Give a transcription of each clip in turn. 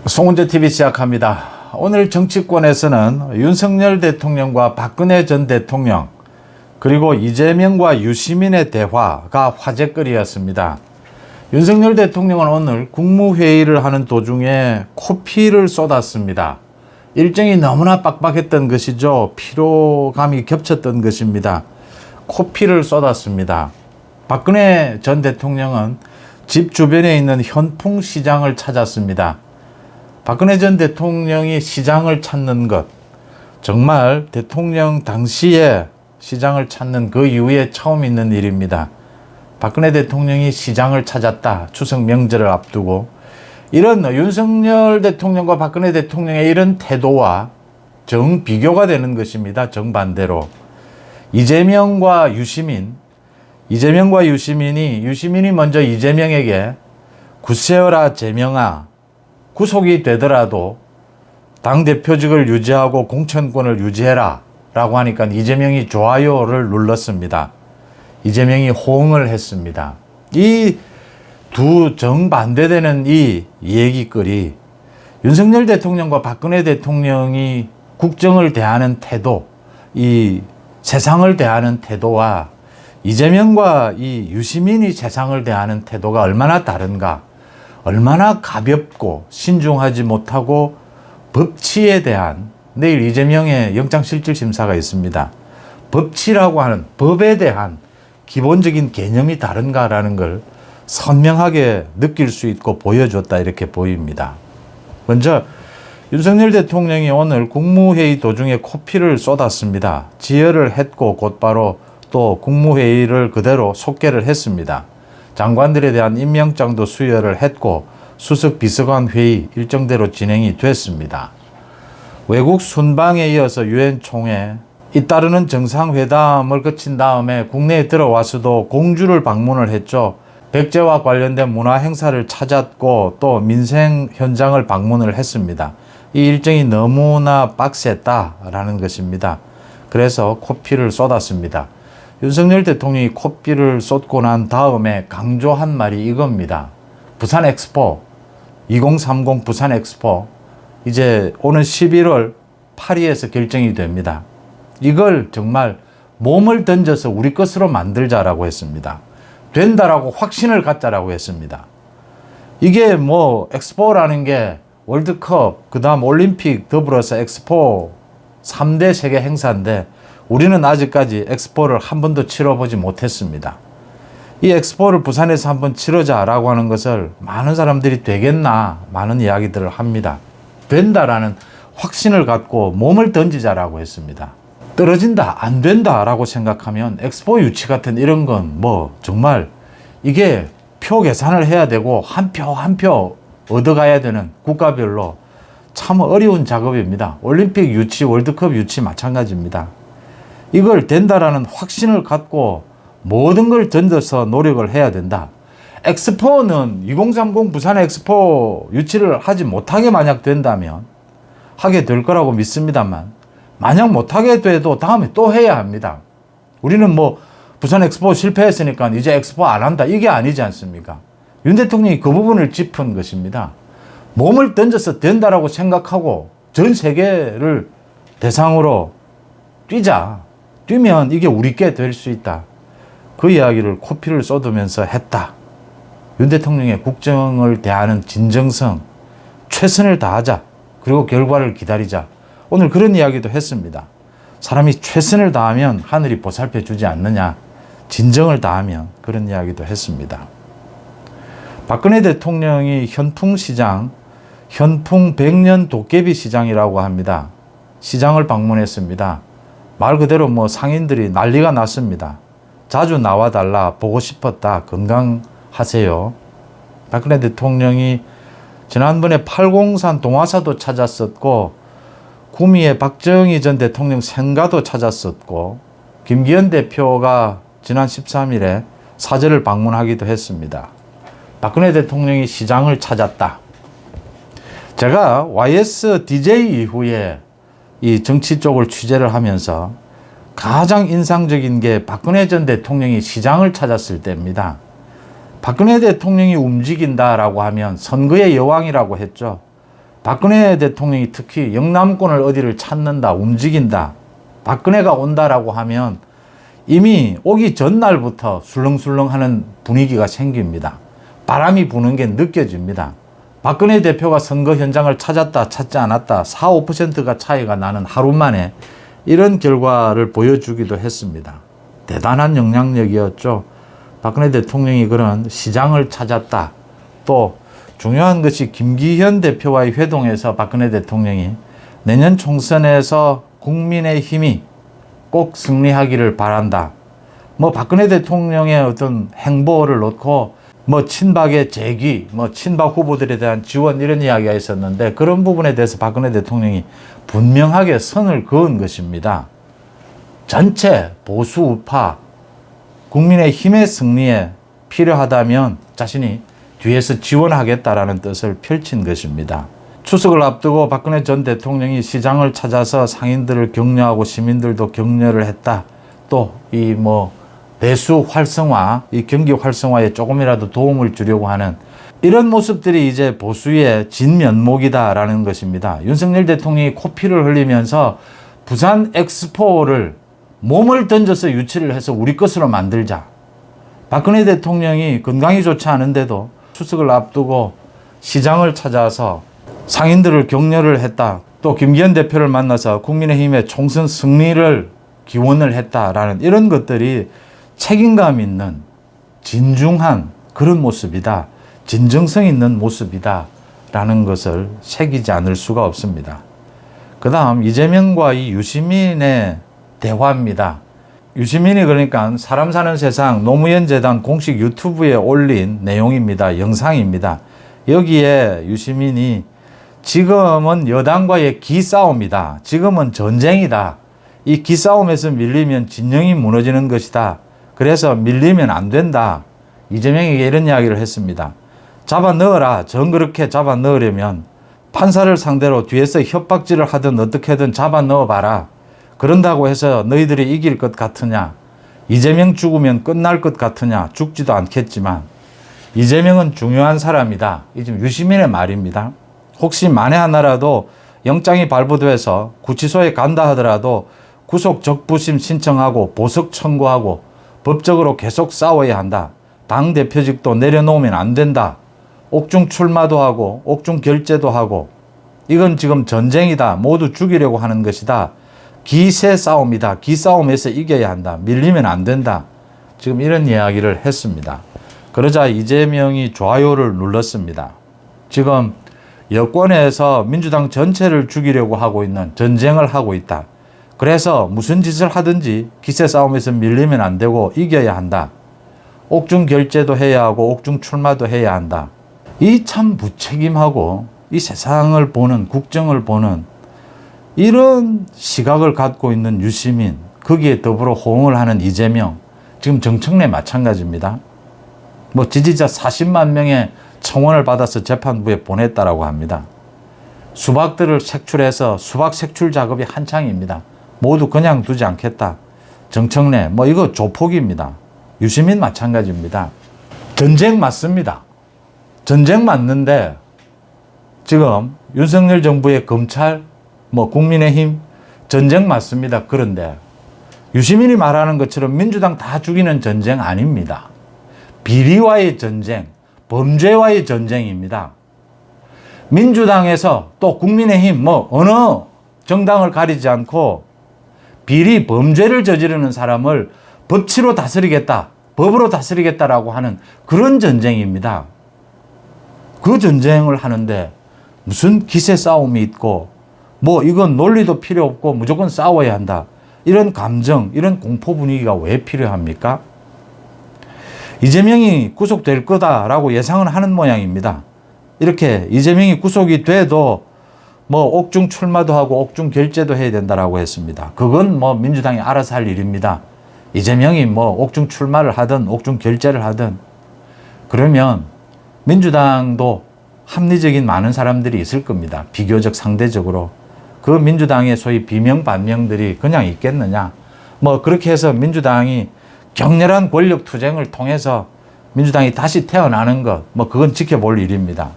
송은재 TV 시작합니다. 오늘 정치권에서는 윤석열 대통령과 박근혜 전 대통령 그리고 이재명과 유시민의 대화가 화제거리였습니다. 윤석열 대통령은 오늘 국무회의를 하는 도중에 코피를 쏟았습니다. 일정이 너무나 빡빡했던 것이죠. 피로감이 겹쳤던 것입니다. 코피를 쏟았습니다. 박근혜 전 대통령은 집 주변에 있는 현풍시장을 찾았습니다. 박근혜 전 대통령이 시장을 찾는 것, 정말 대통령 당시에 시장을 찾는 그 이후에 처음 있는 일입니다. 박근혜 대통령이 시장을 찾았다. 추석 명절을 앞두고 이런 윤석열 대통령과 박근혜 대통령의 이런 태도와 정비교가 되는 것입니다. 정반대로 이재명과 유시민이 먼저 이재명에게 굳세어라 재명아, 구속이 되더라도 당대표직을 유지하고 공천권을 유지해라 라고 하니까 이재명이 좋아요를 눌렀습니다. 이재명이 호응을 했습니다. 이 두 정반대되는 이 얘기거리, 윤석열 대통령과 박근혜 대통령이 국정을 대하는 태도, 이 세상을 대하는 태도와 이재명과 이 유시민이 세상을 대하는 태도가 얼마나 다른가, 얼마나 가볍고 신중하지 못하고 법치에 대한, 내일 이재명의 영장실질심사가 있습니다. 법치라고 하는 법에 대한 기본적인 개념이 다른가라는 걸 선명하게 느낄 수 있고 보여줬다, 이렇게 보입니다. 먼저 윤석열 대통령이 오늘 국무회의 도중에 코피를 쏟았습니다. 지혈을 했고 곧바로 또 국무회의를 그대로 속개를 했습니다. 장관들에 대한 임명장도 수여를 했고 수석 비서관 회의 일정대로 진행이 됐습니다. 외국 순방에 이어서 유엔 총회, 잇따르는 정상회담을 거친 다음에 국내에 들어와서도 공주를 방문을 했죠. 백제와 관련된 문화 행사를 찾았고 또 민생 현장을 방문을 했습니다. 이 일정이 너무나 빡셌다라는 것입니다. 그래서 코피를 쏟았습니다. 윤석열 대통령이 코피를 쏟고 난 다음에 강조한 말이 이겁니다. 부산 엑스포, 2030 부산 엑스포, 이제 오는 11월 파리에서 결정이 됩니다. 이걸 정말 몸을 던져서 우리 것으로 만들자라고 했습니다. 된다라고 확신을 갖자라고 했습니다. 이게 뭐 엑스포라는 게 월드컵, 그 다음 올림픽 더불어서 엑스포 3대 세계 행사인데 우리는 아직까지 엑스포를 한 번도 치러보지 못했습니다. 이 엑스포를 부산에서 한번 치르자라고 하는 것을 많은 사람들이 되겠나 많은 이야기들을 합니다. 된다라는 확신을 갖고 몸을 던지자라고 했습니다. 떨어진다, 안 된다라고 생각하면 엑스포 유치 같은 이런 건 뭐 정말 이게 표 계산을 해야 되고 한 표 한 표 얻어가야 되는 국가별로 참 어려운 작업입니다. 올림픽 유치, 월드컵 유치 마찬가지입니다. 이걸 된다라는 확신을 갖고 모든 걸 던져서 노력을 해야 된다. 엑스포는 2030 부산 엑스포 유치를 하지 못하게 만약 된다면 하게 될 거라고 믿습니다만 만약 못하게 돼도 다음에 또 해야 합니다. 우리는 뭐 부산 엑스포 실패했으니까 이제 엑스포 안 한다, 이게 아니지 않습니까? 윤 대통령이 그 부분을 짚은 것입니다. 몸을 던져서 된다라고 생각하고 전 세계를 대상으로 뛰자. 뛰면 이게 우리께 될 수 있다. 그 이야기를 코피를 쏟으면서 했다. 윤 대통령의 국정을 대하는 진정성, 최선을 다하자. 그리고 결과를 기다리자. 오늘 그런 이야기도 했습니다. 사람이 최선을 다하면 하늘이 보살펴 주지 않느냐. 진정을 다하면, 그런 이야기도 했습니다. 박근혜 대통령이 현풍시장, 현풍 100년 도깨비 시장이라고 합니다. 시장을 방문했습니다. 말 그대로 뭐 상인들이 난리가 났습니다. 자주 나와달라, 보고 싶었다, 건강하세요. 박근혜 대통령이 지난번에 팔공산 동화사도 찾았었고 구미의 박정희 전 대통령 생가도 찾았었고 김기현 대표가 지난 13일에 사저를 방문하기도 했습니다. 박근혜 대통령이 시장을 찾았다. 제가 YS DJ 이후에 이 정치 쪽을 취재를 하면서 가장 인상적인 게 박근혜 전 대통령이 시장을 찾았을 때입니다. 박근혜 대통령이 움직인다라고 하면 선거의 여왕이라고 했죠. 박근혜 대통령이 특히 영남권을 어디를 찾는다, 움직인다, 박근혜가 온다라고 하면 이미 오기 전날부터 술렁술렁하는 분위기가 생깁니다. 바람이 부는 게 느껴집니다. 박근혜 대표가 선거 현장을 찾았다, 찾지 않았다, 4, 5%가 차이가 나는 하루 만에 이런 결과를 보여주기도 했습니다. 대단한 영향력이었죠. 박근혜 대통령이 그런 시장을 찾았다. 또 중요한 것이 김기현 대표와의 회동에서 박근혜 대통령이 내년 총선에서 국민의힘이 꼭 승리하기를 바란다. 뭐 박근혜 대통령의 어떤 행보를 놓고 뭐 친박의 재기, 뭐 친박 후보들에 대한 지원 이런 이야기가 있었는데 그런 부분에 대해서 박근혜 대통령이 분명하게 선을 그은 것입니다. 전체 보수 우파 국민의힘의 승리에 필요하다면 자신이 뒤에서 지원하겠다라는 뜻을 펼친 것입니다. 추석을 앞두고 박근혜 전 대통령이 시장을 찾아서 상인들을 격려하고 시민들도 격려를 했다. 또 이 배수 활성화, 이 경기 활성화에 조금이라도 도움을 주려고 하는 이런 모습들이 이제 보수의 진면목이다라는 것입니다. 윤석열 대통령이 코피를 흘리면서 부산 엑스포를 몸을 던져서 유치를 해서 우리 것으로 만들자. 박근혜 대통령이 건강이 좋지 않은데도 추석을 앞두고 시장을 찾아서 상인들을 격려를 했다. 또 김기현 대표를 만나서 국민의힘의 총선 승리를 기원을 했다라는 이런 것들이 책임감 있는 진중한 그런 모습이다. 진정성 있는 모습이다. 라는 것을 새기지 않을 수가 없습니다. 그 다음 이재명과 이 유시민의 대화입니다. 유시민이 그러니까 사람 사는 세상 노무현 재단 공식 유튜브에 올린 내용입니다. 영상입니다. 여기에 유시민이 지금은 여당과의 기싸움이다. 지금은 전쟁이다. 이 기싸움에서 밀리면 진영이 무너지는 것이다. 그래서 밀리면 안 된다. 이재명에게 이런 이야기를 했습니다. 잡아 넣어라. 정 그렇게 잡아 넣으려면 판사를 상대로 뒤에서 협박질을 하든 어떻게든 잡아 넣어봐라. 그런다고 해서 너희들이 이길 것 같으냐? 이재명 죽으면 끝날 것 같으냐? 죽지도 않겠지만 이재명은 중요한 사람이다. 이 지금 유시민의 말입니다. 혹시 만에 하나라도 영장이 발부돼서 구치소에 간다 하더라도 구속 적부심 신청하고 보석 청구하고 법적으로 계속 싸워야 한다. 당대표직도 내려놓으면 안 된다. 옥중 출마도 하고 옥중 결재도 하고 이건 지금 전쟁이다. 모두 죽이려고 하는 것이다. 기세 싸움이다. 기싸움에서 이겨야 한다. 밀리면 안 된다. 지금 이런 이야기를 했습니다. 그러자 이재명이 좋아요를 눌렀습니다. 지금 여권에서 민주당 전체를 죽이려고 하고 있는 전쟁을 하고 있다. 그래서 무슨 짓을 하든지 기세 싸움에서 밀리면 안 되고 이겨야 한다. 옥중 결재도 해야 하고 옥중 출마도 해야 한다. 이 참 무책임하고 이 세상을 보는 국정을 보는 이런 시각을 갖고 있는 유시민, 거기에 더불어 호응을 하는 이재명, 지금 정청래 마찬가지입니다. 지지자 40만 명의 청원을 받아서 재판부에 보냈다라고 합니다. 수박들을 색출해서 수박 색출 작업이 한창입니다. 모두 그냥 두지 않겠다. 정청래, 이거 조폭입니다. 유시민 마찬가지입니다. 전쟁 맞습니다. 전쟁 맞는데 지금 윤석열 정부의 검찰, 국민의힘 전쟁 맞습니다. 그런데 유시민이 말하는 것처럼 민주당 다 죽이는 전쟁 아닙니다. 비리와의 전쟁, 범죄와의 전쟁입니다. 민주당에서 또 국민의힘 어느 정당을 가리지 않고 비리 범죄를 저지르는 사람을 법치로 다스리겠다, 법으로 다스리겠다라고 하는 그런 전쟁입니다. 그 전쟁을 하는데 무슨 기세 싸움이 있고 이건 논리도 필요 없고 무조건 싸워야 한다. 이런 감정, 이런 공포 분위기가 왜 필요합니까? 이재명이 구속될 거다라고 예상은 하는 모양입니다. 이렇게 이재명이 구속이 돼도 옥중 출마도 하고 옥중 결재도 해야 된다라고 했습니다. 그건 민주당이 알아서 할 일입니다. 이재명이 옥중 출마를 하든 옥중 결재를 하든 그러면 민주당도 합리적인 많은 사람들이 있을 겁니다. 비교적 상대적으로. 그 민주당의 소위 비명 반명들이 그냥 있겠느냐. 그렇게 해서 민주당이 격렬한 권력 투쟁을 통해서 민주당이 다시 태어나는 것, 그건 지켜볼 일입니다.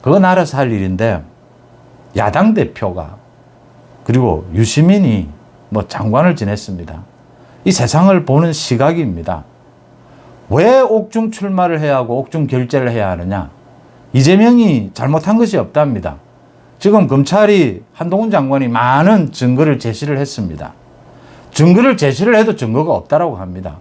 그건 알아서 할 일인데 야당 대표가 그리고 유시민이 뭐 장관을 지냈습니다. 이 세상을 보는 시각입니다. 왜 옥중 출마를 해야 하고 옥중 결재를 해야 하느냐? 이재명이 잘못한 것이 없답니다. 지금 검찰이 한동훈 장관이 많은 증거를 제시를 했습니다. 증거를 제시를 해도 증거가 없다라고 합니다.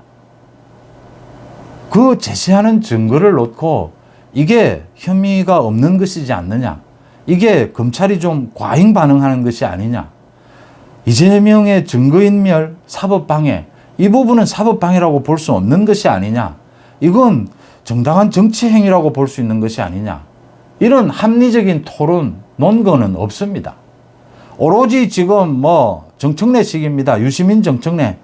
그 제시하는 증거를 놓고 이게 혐의가 없는 것이지 않느냐? 이게 검찰이 좀 과잉 반응하는 것이 아니냐? 이재명의 증거인멸, 사법방해, 이 부분은 사법방해라고 볼 수 없는 것이 아니냐? 이건 정당한 정치행위라고 볼 수 있는 것이 아니냐? 이런 합리적인 토론, 논거는 없습니다. 오로지 지금 뭐 정청래식입니다. 유시민 정청래.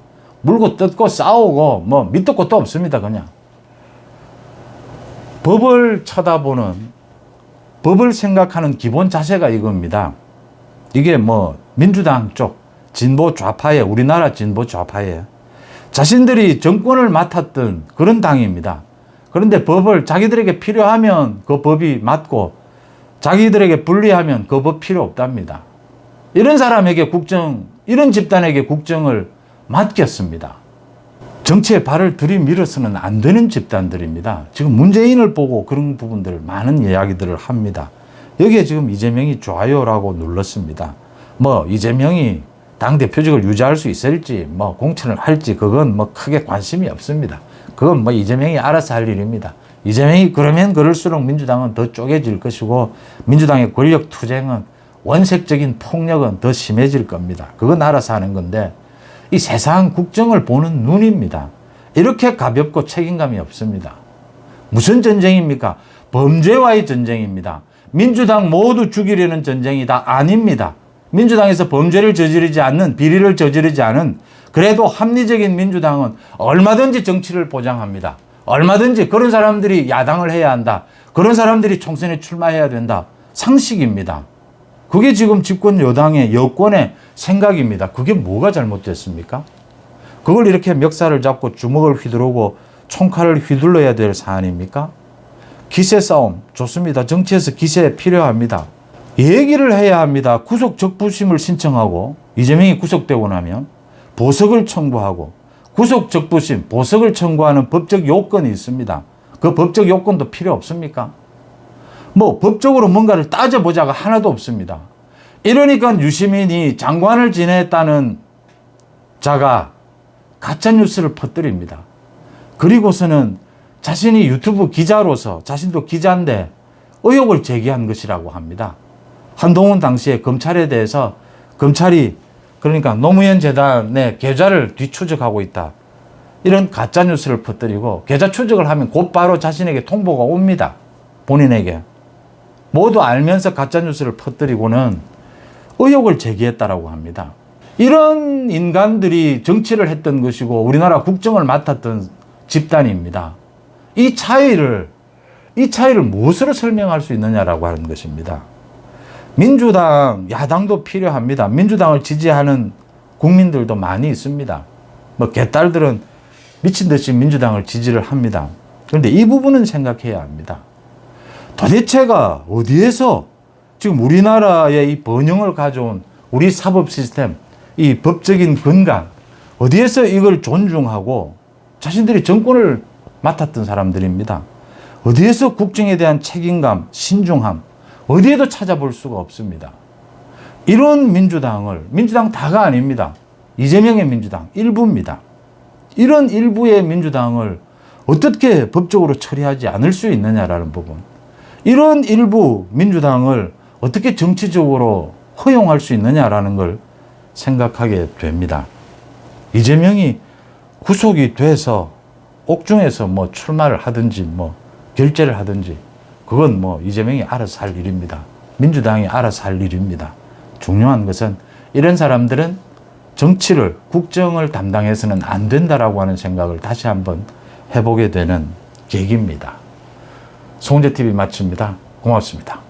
물고 뜯고 싸우고 뭐 밑도 끝도 없습니다. 그냥. 법을 쳐다보는, 법을 생각하는 기본 자세가 이겁니다. 이게 뭐 민주당 쪽, 진보 좌파에, 우리나라 진보 좌파에 자신들이 정권을 맡았던 그런 당입니다. 그런데 법을 자기들에게 필요하면 그 법이 맞고 자기들에게 불리하면 그 법 필요 없답니다. 이런 사람에게 국정, 이런 집단에게 국정을 맡겼습니다. 정치에 발을 들이밀어서는 안 되는 집단들입니다. 지금 문재인을 보고 그런 부분들 많은 이야기들을 합니다. 여기에 지금 이재명이 좋아요라고 눌렀습니다. 뭐 이재명이 당대표직을 유지할 수 있을지 뭐 공천을 할지 그건 뭐 크게 관심이 없습니다. 그건 뭐 이재명이 알아서 할 일입니다. 이재명이 그러면 그럴수록 민주당은 더 쪼개질 것이고 민주당의 권력 투쟁은 원색적인 폭력은 더 심해질 겁니다. 그건 알아서 하는 건데 이 세상 국정을 보는 눈입니다. 이렇게 가볍고 책임감이 없습니다. 무슨 전쟁입니까? 범죄와의 전쟁입니다. 민주당 모두 죽이려는 전쟁이다? 아닙니다. 민주당에서 범죄를 저지르지 않는, 비리를 저지르지 않은 그래도 합리적인 민주당은 얼마든지 정치를 보장합니다. 얼마든지 그런 사람들이 야당을 해야 한다. 그런 사람들이 총선에 출마해야 된다. 상식입니다. 그게 지금 집권 여당의 여권의 생각입니다. 그게 뭐가 잘못됐습니까? 그걸 이렇게 멱살을 잡고 주먹을 휘두르고 총칼을 휘둘러야 될 사안입니까? 기세 싸움 좋습니다. 정치에서 기세 필요합니다. 얘기를 해야 합니다. 구속 적부심을 신청하고 이재명이 구속되고 나면 보석을 청구하고 구속 적부심, 보석을 청구하는 법적 요건이 있습니다. 그 법적 요건도 필요 없습니까? 뭐 법적으로 뭔가를 따져보자가 하나도 없습니다. 이러니까 유시민이 장관을 지냈다는 자가 가짜뉴스를 퍼뜨립니다. 그리고서는 자신이 유튜브 기자로서 자신도 기자인데 의혹을 제기한 것이라고 합니다. 한동훈 당시에 검찰에 대해서 검찰이 그러니까 노무현 재단의 계좌를 뒤추적하고 있다. 이런 가짜뉴스를 퍼뜨리고 계좌 추적을 하면 곧바로 자신에게 통보가 옵니다. 본인에게. 모두 알면서 가짜뉴스를 퍼뜨리고는 의혹을 제기했다라고 합니다. 이런 인간들이 정치를 했던 것이고 우리나라 국정을 맡았던 집단입니다. 이 차이를 무엇으로 설명할 수 있느냐라고 하는 것입니다. 민주당, 야당도 필요합니다. 민주당을 지지하는 국민들도 많이 있습니다. 뭐 개딸들은 미친 듯이 민주당을 지지를 합니다. 그런데 이 부분은 생각해야 합니다. 도대체가 어디에서 지금 우리나라의 이 번영을 가져온 우리 사법 시스템, 이 법적인 근간, 어디에서 이걸 존중하고 자신들이 정권을 맡았던 사람들입니다. 어디에서 국정에 대한 책임감, 신중함, 어디에도 찾아볼 수가 없습니다. 이런 민주당 다가 아닙니다. 이재명의 민주당 일부입니다. 이런 일부의 민주당을 어떻게 법적으로 처리하지 않을 수 있느냐라는 부분. 이런 일부 민주당을 어떻게 정치적으로 허용할 수 있느냐라는 걸 생각하게 됩니다. 이재명이 구속이 돼서 옥중에서 뭐 출마를 하든지 뭐 결재를 하든지 그건 뭐 이재명이 알아서 할 일입니다. 민주당이 알아서 할 일입니다. 중요한 것은 이런 사람들은 정치를, 국정을 담당해서는 안 된다라고 하는 생각을 다시 한번 해보게 되는 계기입니다. 송재TV 마칩니다. 고맙습니다.